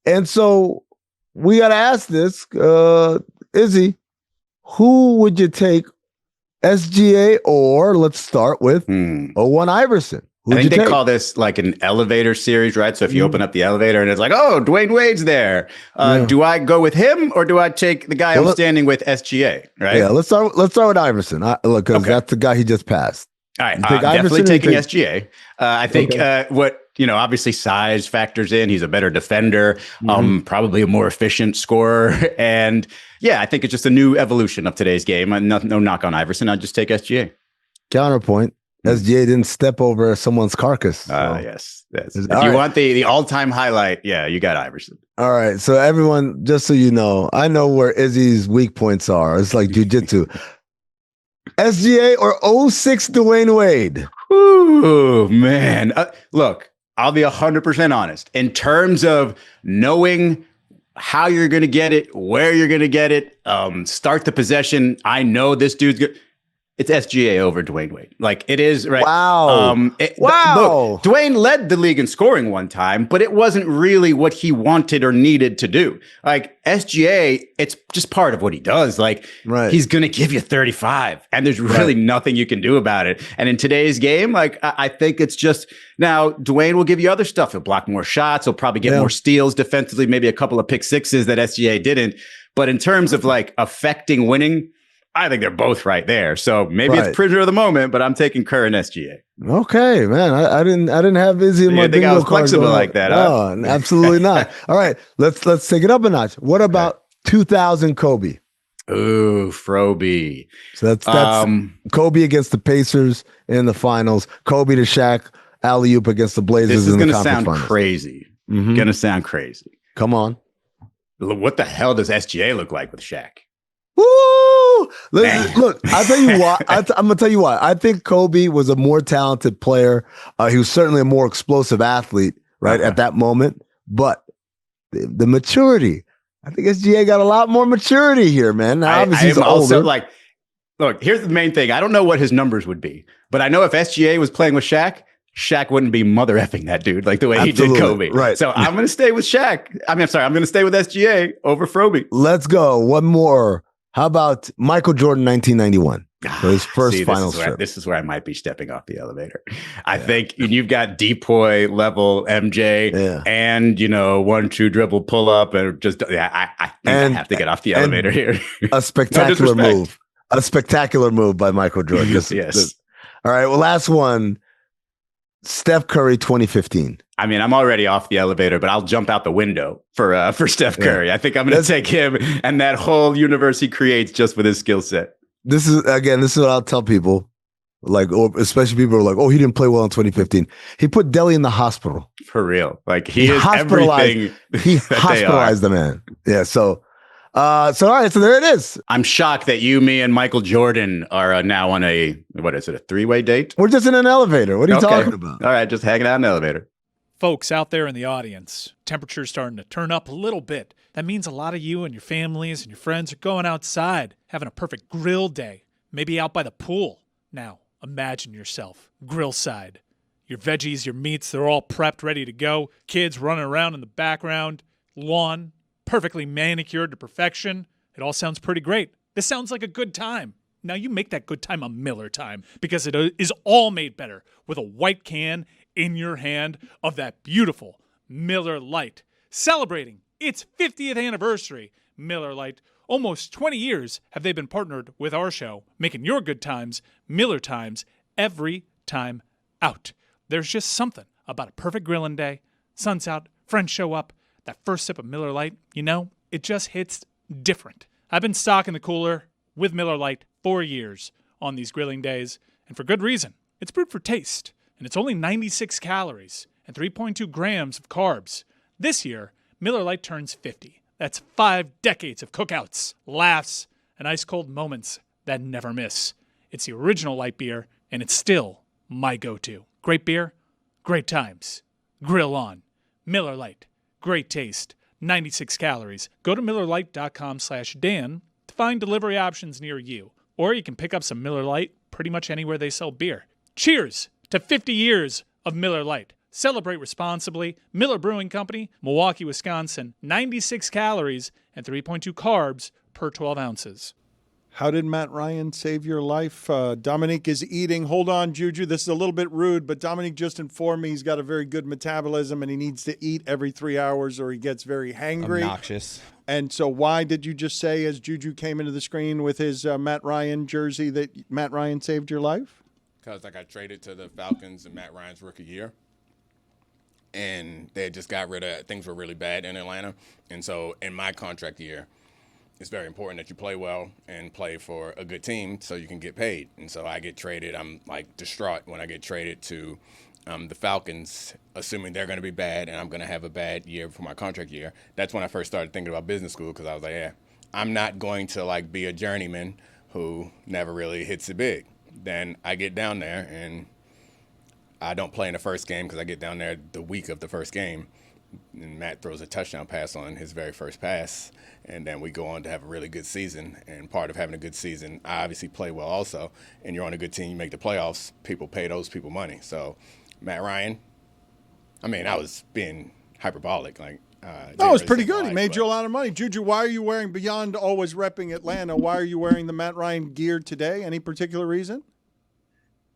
And so we got to ask this, Izzy, who would you take, SGA, or let's start with 01 Iverson? I think they call this like an elevator series, right? So if you open up the elevator and it's like, oh, Dwayne Wade's there. Do I go with him or do I take the guy I'm standing with, SGA, right? Yeah, let's start with Iverson. Because that's the guy he just passed. All right, definitely taking SGA. I think what, obviously size factors in. He's a better defender, probably a more efficient scorer. And yeah, I think it's just a new evolution of today's game. No knock on Iverson. I'd just take SGA. Counterpoint. SGA didn't step over someone's carcass. So. Yes. If All you right. want the all-time highlight, yeah, you got Iverson. All right. So everyone, just so you know, I know where Izzy's weak points are. It's like jujitsu. SGA or 06 Dwayne Wade? Ooh, man. Look, I'll be 100% honest. In terms of knowing how you're going to get it, where you're going to get it, start the possession, I know this dude's good. It's SGA over Dwayne Wade. Like, it is, right? Wow. Look, Dwayne led the league in scoring one time, but it wasn't really what he wanted or needed to do. Like, SGA, it's just part of what he does. Like, he's going to give you 35, and there's really nothing you can do about it. And in today's game, like, I think it's just, now, Dwayne will give you other stuff. He'll block more shots. He'll probably get more steals defensively, maybe a couple of pick sixes that SGA didn't. But in terms of, like, affecting winning, I think they're both right there. So maybe it's prisoner of the moment, but I'm taking Kerr and SGA. Okay, man. I didn't have Izzy in my think I bingo was card flexible going like that, No, absolutely not. All right, let's take it up a notch. What about 2000 Kobe? Ooh, Froby. So that's Kobe against the Pacers in the finals. Kobe to Shaq, alley-oop against the Blazers. This is going to sound crazy. Going to sound crazy. Come on. What the hell does SGA look like with Shaq? Woo! Look, I'll tell you why. I'm going to tell you why. I think Kobe was a more talented player. He was certainly a more explosive athlete, right, at that moment. But the maturity, I think SGA got a lot more maturity here, man. Now, obviously, he's also older. like, look, here's the main thing. I don't know what his numbers would be, but I know if SGA was playing with Shaq, Shaq wouldn't be mother effing that dude like the way he did Kobe. Right. So I'm going to stay with Shaq. I'm going to stay with SGA over Froby. Let's go. One more. How about Michael Jordan, 1991? For his first finals trip. This is where I might be stepping off the elevator. I think you've got Depoy level MJ and, 1-2 dribble pull up and just, I think I have to get off the elevator here. A spectacular move. A spectacular move by Michael Jordan. Yes. All right. Well, last one. Steph Curry, 2015. I mean, I'm already off the elevator, but I'll jump out the window for Steph Curry. I think I'm going to take him and that whole universe he creates just with his skill set. This is what I'll tell people, like, especially people who are like, oh, he didn't play well in 2015. He put Delhi in the hospital. For real. Like, he is everything. He hospitalized the man. Yeah. So all right. So there it is. I'm shocked that you, me, and Michael Jordan are now on a 3-way date? We're just in an elevator. What are you talking about? All right. Just hanging out in an elevator. Folks out there in the audience, temperature's starting to turn up a little bit. That means a lot of you and your families and your friends are going outside, having a perfect grill day, maybe out by the pool. Now, imagine yourself, grill side. Your veggies, your meats, they're all prepped, ready to go. Kids running around in the background. Lawn, perfectly manicured to perfection. It all sounds pretty great. This sounds like a good time. Now you make that good time a Miller time because it is all made better with a white can in your hand of that beautiful Miller Lite. Celebrating its 50th anniversary, Miller Lite. Almost 20 years have they been partnered with our show, making your good times Miller times every time out. There's just something about a perfect grilling day. Sun's out, friends show up, that first sip of Miller Lite, it just hits different. I've been stocking the cooler with Miller Lite for years on these grilling days, and for good reason. It's brewed for taste, and it's only 96 calories and 3.2 grams of carbs. This year, Miller Lite turns 50. That's 5 decades of cookouts, laughs, and ice-cold moments that never miss. It's the original light beer, and it's still my go-to. Great beer, great times. Grill on. Miller Lite. Great taste. 96 calories. Go to MillerLite.com/Dan to find delivery options near you. Or you can pick up some Miller Lite pretty much anywhere they sell beer. Cheers to 50 years of Miller Lite. Celebrate responsibly. Miller Brewing Company, Milwaukee, Wisconsin. 96 calories and 3.2 carbs per 12 ounces. How did Matt Ryan save your life? Domonique is eating. Hold on, Juju. This is a little bit rude, but Domonique just informed me he's got a very good metabolism and he needs to eat every 3 hours or he gets very hangry. Obnoxious. And so why did you just say, as Juju came into the screen with his Matt Ryan jersey, that Matt Ryan saved your life? Because I got traded to the Falcons in Matt Ryan's rookie year. And they just got rid of, things were really bad in Atlanta. And so in my contract year, it's very important that you play well and play for a good team so you can get paid. And so I get traded. I'm like distraught when I get traded to the Falcons, assuming they're going to be bad and I'm going to have a bad year for my contract year. That's when I first started thinking about business school, because I was like, yeah, I'm not going to like be a journeyman who never really hits it big. Then I get down there and I don't play in the first game because I get down there the week of the first game. And Matt throws a touchdown pass on his very first pass, and then we go on to have a really good season. And part of having a good season, I obviously play well also, and you're on a good team, you make the playoffs, people pay those people money. So Matt Ryan, I mean, I was being hyperbolic. Like, that was pretty good. He made you a lot of money. Juju, why are you wearing, beyond always repping Atlanta, why are you wearing the Matt Ryan gear today? Any particular reason?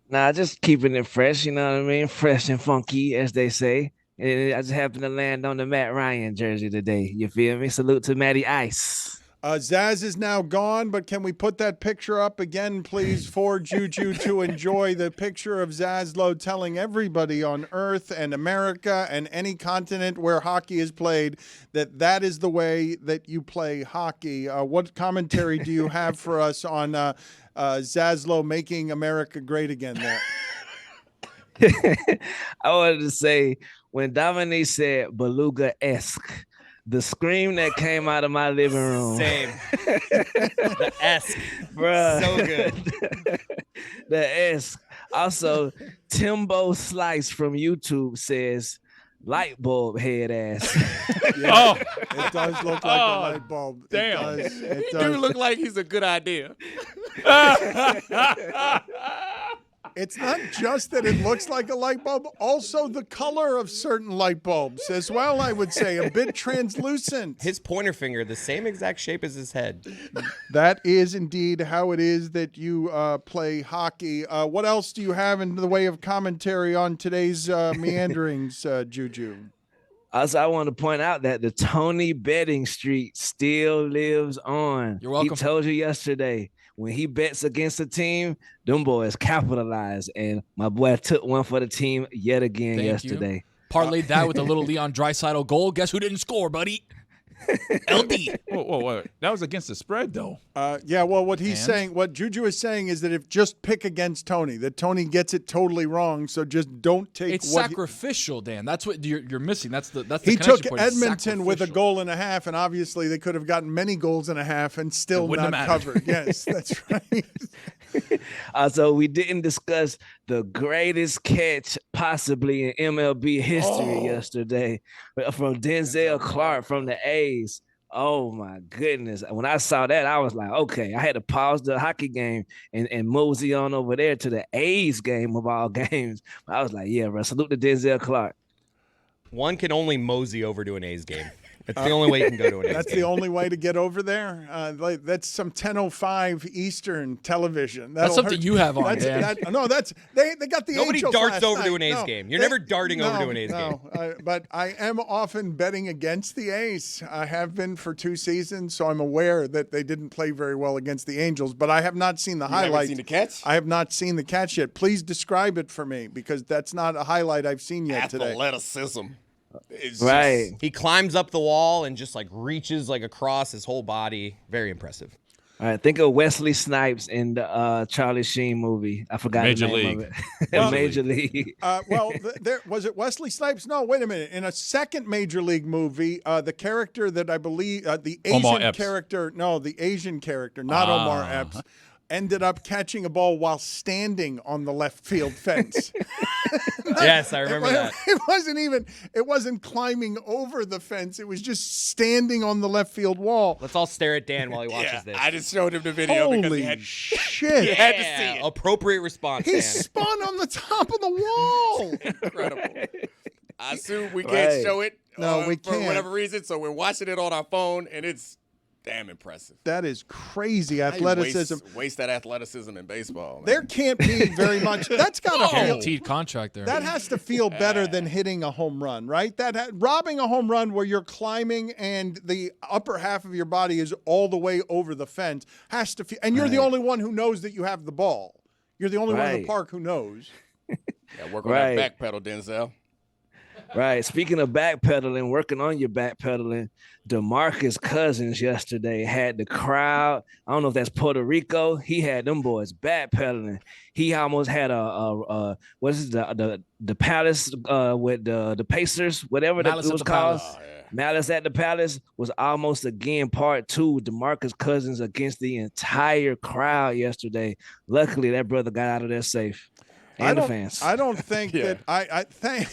Nah, just keeping it fresh, you know what I mean? Fresh and funky, as they say. And I just happened to land on the Matt Ryan jersey today. You feel me? Salute to Matty Ice. Zaz is now gone, but can we put that picture up again, please, for Juju to enjoy the picture of Zaslow telling everybody on Earth and America and any continent where hockey is played that that is the way that you play hockey. What commentary do you have for us on Zaslow making America great again there? I wanted to say, when Domonique said beluga-esque, the scream that came out of my living room. Same. The esque. Bruh. So good. The esque. Also, Timbo Slice from YouTube says, light bulb head ass. Yeah, it does look like a light bulb. Damn. It Dude does. look like he's a good idea. It's not just that it looks like a light bulb, also the color of certain light bulbs as well, I would say, a bit translucent. His pointer finger, the same exact shape as his head. That is indeed how it is that you play hockey. What else do you have in the way of commentary on today's meanderings, Juju? Also, I want to point out that the Tony betting streak still lives on. You're welcome. He told you yesterday, when he bets against a team, them boys capitalize. And my boy took one for the team yet again yesterday. Parlayed that with a little Leon Draisaitl goal. Guess who didn't score, buddy? LD. Whoa. That was against the spread, though. Yeah, well, what he's saying, what Juju is saying is that if just pick against Tony, that Tony gets it totally wrong, so just don't take It's what sacrificial, Dan. That's what you're missing. That's the he took connection point. It's Edmonton with a sacrificial. goal and a half, and obviously they could have gotten many goals and a half and still wouldn't not have mattered. covered. Yes, that's right. Also, we didn't discuss the greatest catch possibly in MLB history yesterday from Denzel Clark from the A's. Oh, my goodness. When I saw that, I was like, okay, I had to pause the hockey game and mosey on over there to the A's game of all games. I was like, yeah, bro, salute to Denzel Clark. One can only mosey over to an A's game. It's the only way you can go to an A's game. That's the only way to get over there. That's some 10:05 Eastern television. That's something you have on, Dan. No, that's they got the Nobody Angels darts last over to night. an A's No, game. You're never darting over to an A's game. But I am often betting against the A's. I have been for 2 seasons, so I'm aware that they didn't play very well against the Angels. But I have not seen the highlights. Seen the catch? I have not seen the catch yet. Please describe it for me, because that's not a highlight I've seen yet today. Athleticism. It's Right. He climbs up the wall and just like reaches like across his whole body. Very impressive. All right, think of Wesley Snipes in the Charlie Sheen movie. I forgot Major the name League. of it. Major League. Well, there was it Wesley Snipes? No, wait a minute. In a second Major League movie, the character that I believe the Omar Asian Epps. character, no, the Asian character, not Omar Epps, ended up catching a ball while standing on the left field fence. Yes, I remember that. It wasn't climbing over the fence. It was just standing on the left field wall. Let's all stare at Dan while he watches this. I just showed him the video because Holy he had shit. he had to see it. Appropriate response, He Dan. spun on the top of the wall. Incredible. I assume we Right. can't show it No, we for can't. whatever reason, so we're watching it on our phone, and it's damn impressive. That is crazy How you athleticism. Waste that athleticism in baseball. Man. There can't be very much. That's got to feel. Guaranteed contract there. That has to feel better than hitting a home run, right? Robbing a home run where you're climbing and the upper half of your body is all the way over the fence has to feel. And you're the only one who knows that you have the ball. You're the only one in the Right. park who knows. Yeah, work on Right. that back pedal, Denzel. Right. Speaking of backpedaling, working on your backpedaling, DeMarcus Cousins yesterday had the crowd. I don't know if that's Puerto Rico. He had them boys backpedaling. He almost had what is the Palace with the Pacers, whatever Malice it at was the called. Palace. Malice at the Palace was almost again part 2. DeMarcus Cousins against the entire crowd yesterday. Luckily, that brother got out of there safe. And the fans. I don't think that I think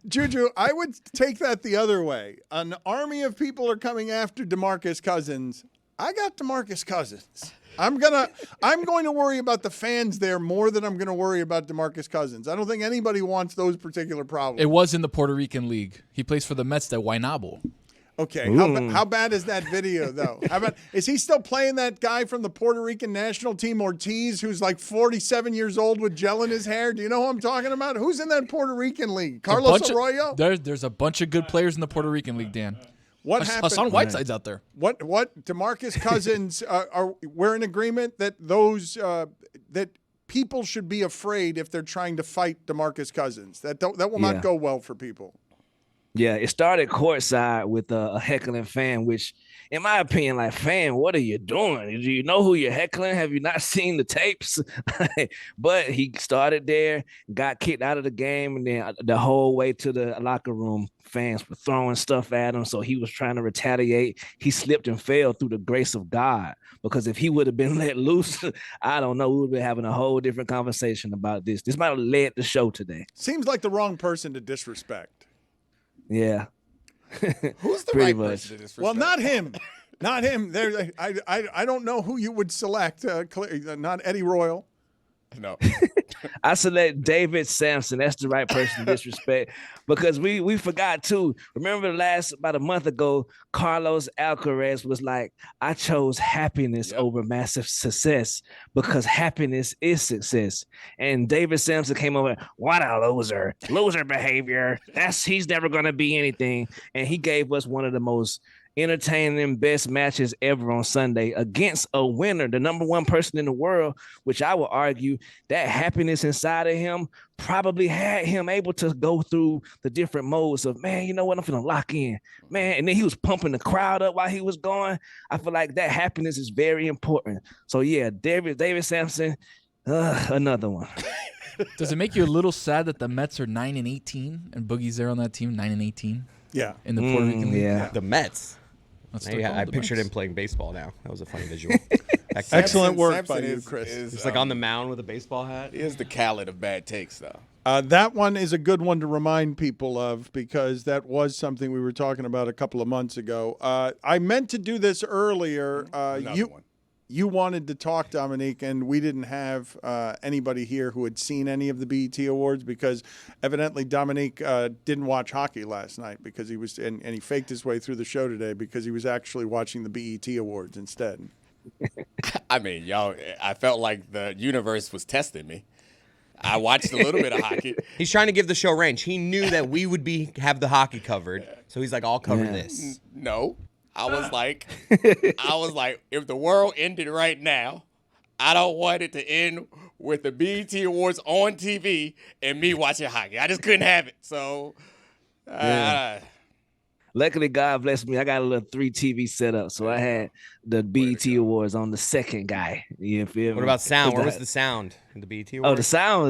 Juju, I would take that the other way. An army of people are coming after DeMarcus Cousins. I got DeMarcus Cousins. I'm going to worry about the fans there more than I'm going to worry about DeMarcus Cousins. I don't think anybody wants those particular problems. It was in the Puerto Rican League. He plays for the Mets at Guaynabo. Okay, how bad is that video, though? Is he still playing that guy from the Puerto Rican national team, Ortiz, who's like 47 years old with gel in his hair? Do you know who I'm talking about? Who's in that Puerto Rican league? Carlos Arroyo? There's a bunch of good players in the Puerto Rican League, Dan. What happened? Hassan Whiteside's out there. What DeMarcus Cousins, we're in agreement that that people should be afraid if they're trying to fight DeMarcus Cousins. That will not go well for people. Yeah, it started courtside with a heckling fan, which, in my opinion, like, fan, what are you doing? Do you know who you're heckling? Have you not seen the tapes? But he started there, got kicked out of the game, and then the whole way to the locker room, fans were throwing stuff at him, so he was trying to retaliate. He slipped and fell through the grace of God, because if he would have been let loose, I don't know, we would be having a whole different conversation about this. This might have led the show today. Seems like the wrong person to disrespect. Yeah. Who's the right person to disrespect? Well, not him. Not him. I don't know who you would select. Not Eddie Royal. No. I select David Sampson. That's the right person to disrespect, because we forgot too. Remember about a month ago, Carlos Alcaraz was like, I chose happiness over massive success because happiness is success. And David Sampson came over, what a loser behavior. He's never going to be anything. And he gave us one of the most entertaining best matches ever on Sunday against a winner, the number one person in the world, which I would argue that happiness inside of him probably had him able to go through the different modes of, man, you know what, I'm finna lock in, man. And then he was pumping the crowd up while he was going. I feel like that happiness is very important. So yeah, David Sampson, another one. Does it make you a little sad that the Mets are 9-18 and Boogie's there on that team, 9-18? Yeah. In the Puerto Rican League? Yeah. The Mets. I pictured Mets. him playing baseball now. That was a funny visual. Excellent work Sampson by you, Chris. He's like on the mound with a baseball hat. He is the Khaled of bad takes, though. That one is a good one to remind people of, because that was something we were talking about a couple of months ago. I meant to do this earlier. Another one. You wanted to talk, Domonique, and we didn't have anybody here who had seen any of the BET Awards, because evidently Domonique didn't watch hockey last night, because he was and he faked his way through the show today because he was actually watching the BET Awards instead. I mean, y'all, I felt like the universe was testing me. I watched a little bit of hockey. He's trying to give the show range. He knew that we would have the hockey covered, so he's like, I'll cover this. No. I was like, if the world ended right now, I don't want it to end with the BET Awards on TV and me watching hockey. I just couldn't have it. So, Luckily, God bless me. I got a little 3 TV set up, so I had the BET Awards on the second guy. You feel me? What about sound? Where was the sound in the BET Awards? Oh,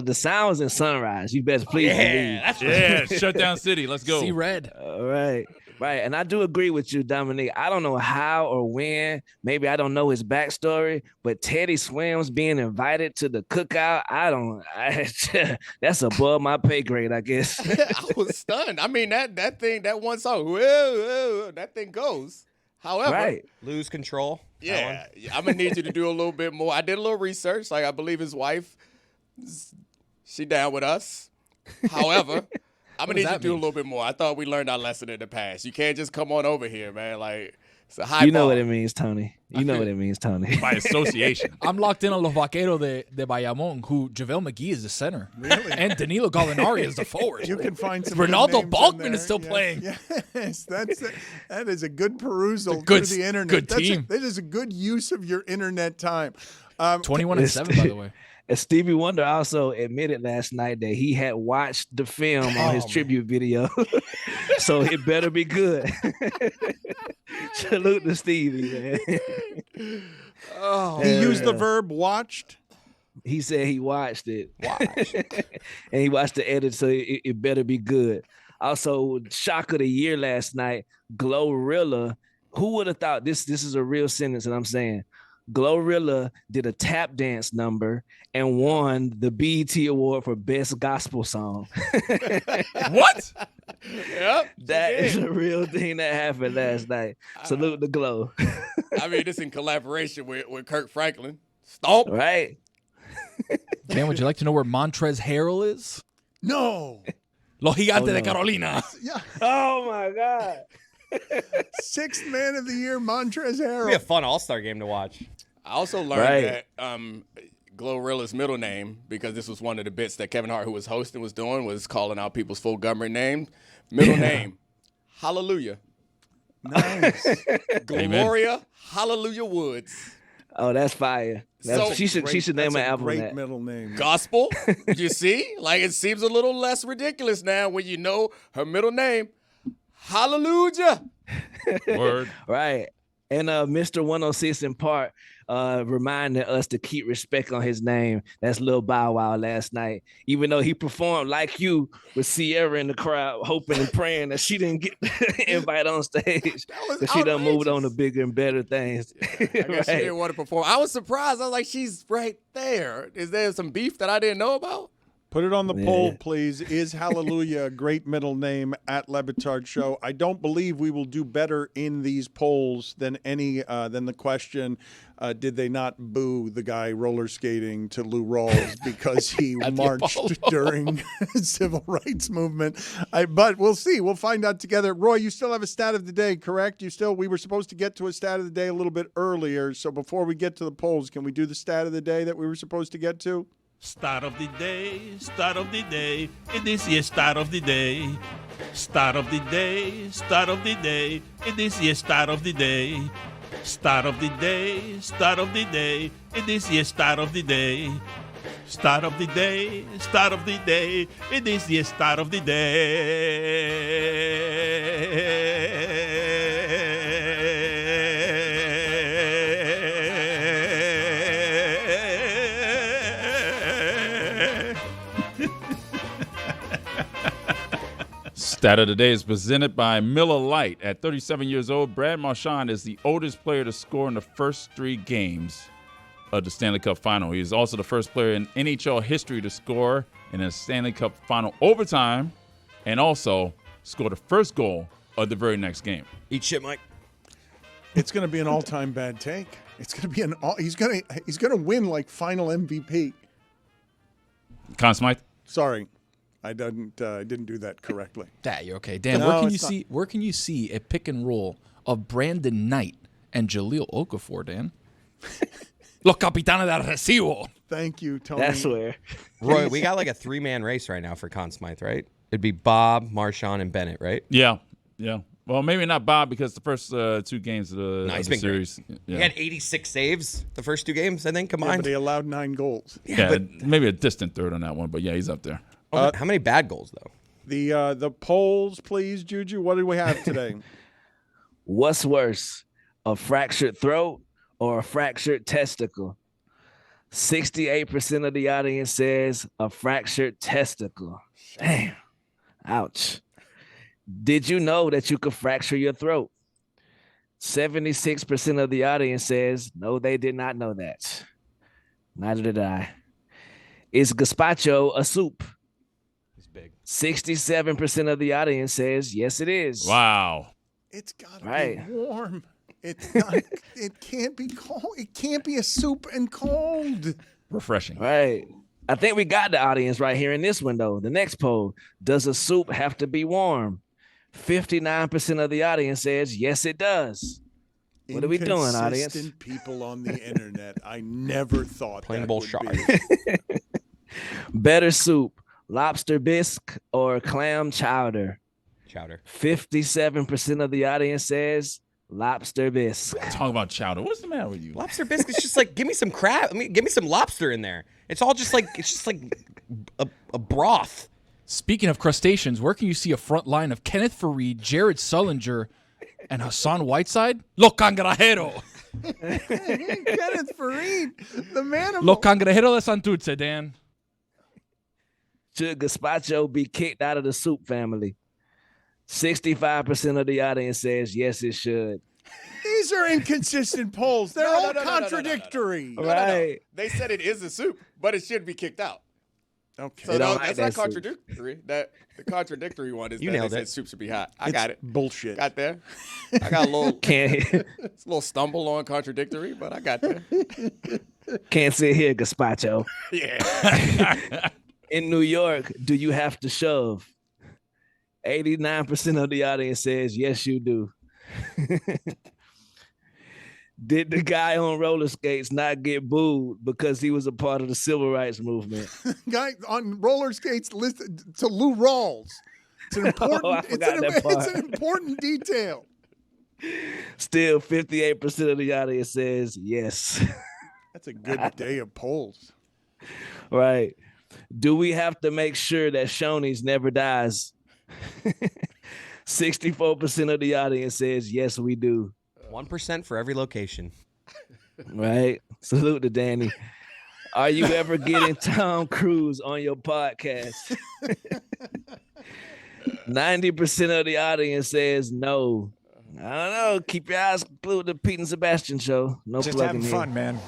the sound was in Sunrise. You best please believe. Shut down city. Let's go. See red. All right. Right. And I do agree with you, Dominique. I don't know how or when. Maybe I don't know his backstory, but Teddy Swims being invited to the cookout, that's above my pay grade, I guess. I was stunned. I mean, that one song, whoa, that thing goes. However, right. Lose control. Yeah, I'm going to need you to do a little bit more. I did a little research. Like, I believe his wife, she down with us. However, I'm going to need you to do a little bit more. I thought we learned our lesson in the past. You can't just come on over here, man. Like, it's a high You know bar. what it means, Tony. You know what it means, Tony. By association. I'm locked in on Los Vaqueros de Bayamon, who JaVale McGee is the center. Really? And Danilo Gallinari is the forward. You can find some Ronaldo names Balkman in is still there. playing. Yes, that is a good perusal good- through the internet. good team. That is a good use of your internet time. 21-7, by the way. And Stevie Wonder also admitted last night that he had watched the film on his tribute video. So it better be good. Salute to Stevie, man. He used the verb watched. He said he watched it. And he watched the edit, so it better be good. Also, shock of the year last night, Glorilla. Who would have thought this is a real sentence that I'm saying? Glorilla did a tap dance number and won the BET Award for Best Gospel Song. What? Yep. That is a real thing that happened last night. Salute the Glow. I mean, this in collaboration with Kirk Franklin. Stomp. Right? Dan, would you like to know where Montrezl Harrell is? No. Los Gigantes de Carolina. Yeah. Oh, my God. Sixth man of the year, Montrezl It'll be a Harrell. fun All-Star game to watch. I also learned that Glorilla's middle name, because this was one of the bits that Kevin Hart, who was hosting, was doing, was calling out people's full government name. Middle name, Hallelujah. Nice. Gloria Hallelujah Woods. Oh, that's fire. So she should name an album Great that. middle name. Gospel. You see? Like, it seems a little less ridiculous now when you know her middle name. Hallelujah. Word. Right. And Mr. 106 in part reminded us to keep respect on his name. That's Lil Bow Wow last night. Even though he performed like you with Sierra in the crowd, hoping and praying that she didn't get the invite on stage. Because she done moved on to bigger and better things. I guess she didn't want to perform. I was surprised. I was like, she's right there. Is there some beef that I didn't know about? Put it on the poll, please. Is Hallelujah a great middle name at Le Batard Show? I don't believe we will do better in these polls than the question, did they not boo the guy roller skating to Lou Rawls because he marched during civil rights movement? But we'll see. We'll find out together. Roy, you still have a stat of the day, correct? We were supposed to get to a stat of the day a little bit earlier. So before we get to the polls, can we do the stat of the day that we were supposed to get to? Start of the day, it is your start of the day. Start of the day, it is your start of the day. Start of the day, it is your start of the day. Start of the day, it is your start of the day. Stat of the day is presented by Miller Lite. At 37 years old, Brad Marchand is the oldest player to score in the first 3 games of the Stanley Cup Final. He is also the first player in NHL history to score in a Stanley Cup Final overtime and also score the first goal of the very next game. Eat shit, Mike. It's going to be an all-time bad take. It's going to be he's going to win like final MVP. Conn Smythe? Sorry. I didn't do that correctly. That you're okay. Dan, No, where can you see a pick and roll of Brandon Knight and Jahlil Okafor, Dan? Los Capitanes del Recibo. Thank you, Tony. That's where. Roy, we got like a 3-man race right now for Conn Smythe, right? It'd be Bob, Marchand, and Bennett, right? Yeah. Well, maybe not Bob because the first 2 games of the He's been series. great. Yeah. He had 86 saves the first 2 games, I think, Yeah, combined. but they allowed 9 goals. Yeah, maybe a distant third on that one, but yeah, he's up there. How many bad goals, though? The polls, please, Juju. What do we have today? What's worse, a fractured throat or a fractured testicle? 68% of the audience says a fractured testicle. Damn. Ouch. Did you know that you could fracture your throat? 76% of the audience says, no, they did not know that. Neither did I. Is gazpacho a soup? It's big. 67% of the audience says, yes, it is. Wow. It's got to Right. be warm. It's not. It can't be cold. It can't be a soup and cold. Refreshing. Right. I think we got the audience right here in this window. The next poll, does a soup have to be warm? 59% of the audience says, yes, it does. What are we doing, audience? Inconsistent people on the internet. I never thought Plain that bowl would shot. be. Better soup, lobster bisque or clam chowder? Chowder. 57% of the audience says Lobster bisque. Talk about chowder. What's the matter with you? Lobster bisque is just like, give me some crab. I mean, give me some lobster in there. It's all just like, a broth. Speaking of crustaceans, where can you see a front line of Kenneth Fareed, Jared Sullinger, and Hassan Whiteside? Lo Cangrejero. Kenneth Fareed, the man of Lo Cangrejero de Santurce, Dan. Should gazpacho be kicked out of the soup family? 65% of the audience says yes, it should. These are inconsistent polls. They're all contradictory. Right. They said it is a soup, but it should be kicked out. Okay. So They don't no, like that's that not soup. contradictory. That the contradictory one is You that nailed they said it. soup should be hot. I got it. Bullshit. Got there. I got a little Can't stumble on contradictory, but I got there. can't sit here, gazpacho. Yeah. In New York, do you have to shove? 89% of the audience says yes, you do. Did the guy on roller skates not get booed because he was a part of the civil rights movement? Guy on roller skates listed to Lou Rawls. It's an important. I forgot that part. It's an important detail. Still, 58% of the audience says yes. That's a good day of polls. Right. Do we have to make sure that Shoney's never dies? 64% of the audience says yes, we do. 1% for every location. Right. Salute to Danny. Are you ever getting Tom Cruise on your podcast? 90% of the audience says no. I don't know. Keep your eyes glued to Pete and Sebastian show. No Just plugging having here. fun, man.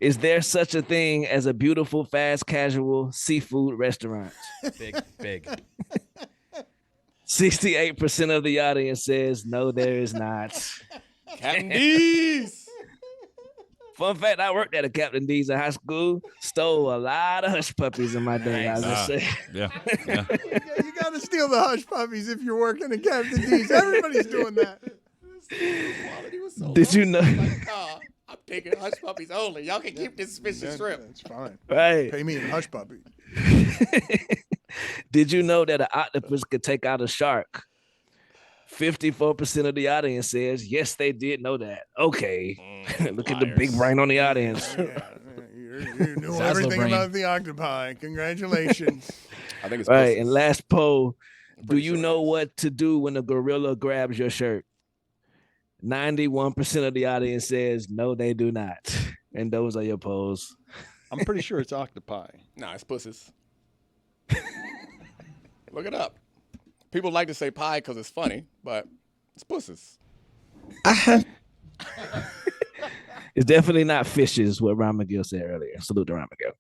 Is there such a thing as a beautiful, fast, casual seafood restaurant? Big. 68% of the audience says no, there is not. Captain D's. Fun fact, I worked at a Captain D's in high school. Stole a lot of hush puppies in my day. I was just saying. Yeah. You got to steal the hush puppies if you're working at Captain D's. Everybody's doing that. Quality was so Did you low. know? Like, nah, I'm taking hush puppies only. Y'all can keep this fish and shrimp. That's fine. Right. Pay me in hush puppies. Did you know that an octopus could take out a shark? 54% of the audience says, yes, they did know that. Okay. Look at the big brain on the audience. You knew Zazzle everything brain. about the octopi. Congratulations. I think it's Right. pussies. And last poll, do Pretty you sure know it is. what to do when a gorilla grabs your shirt? 91% of the audience says, no, they do not. And those are your polls. I'm pretty sure it's octopi. Nah, it's pussies. Look it up. People like to say pie because it's funny, but it's pussies. It's definitely not fishes, what Ron McGill said earlier. Salute to Ron McGill.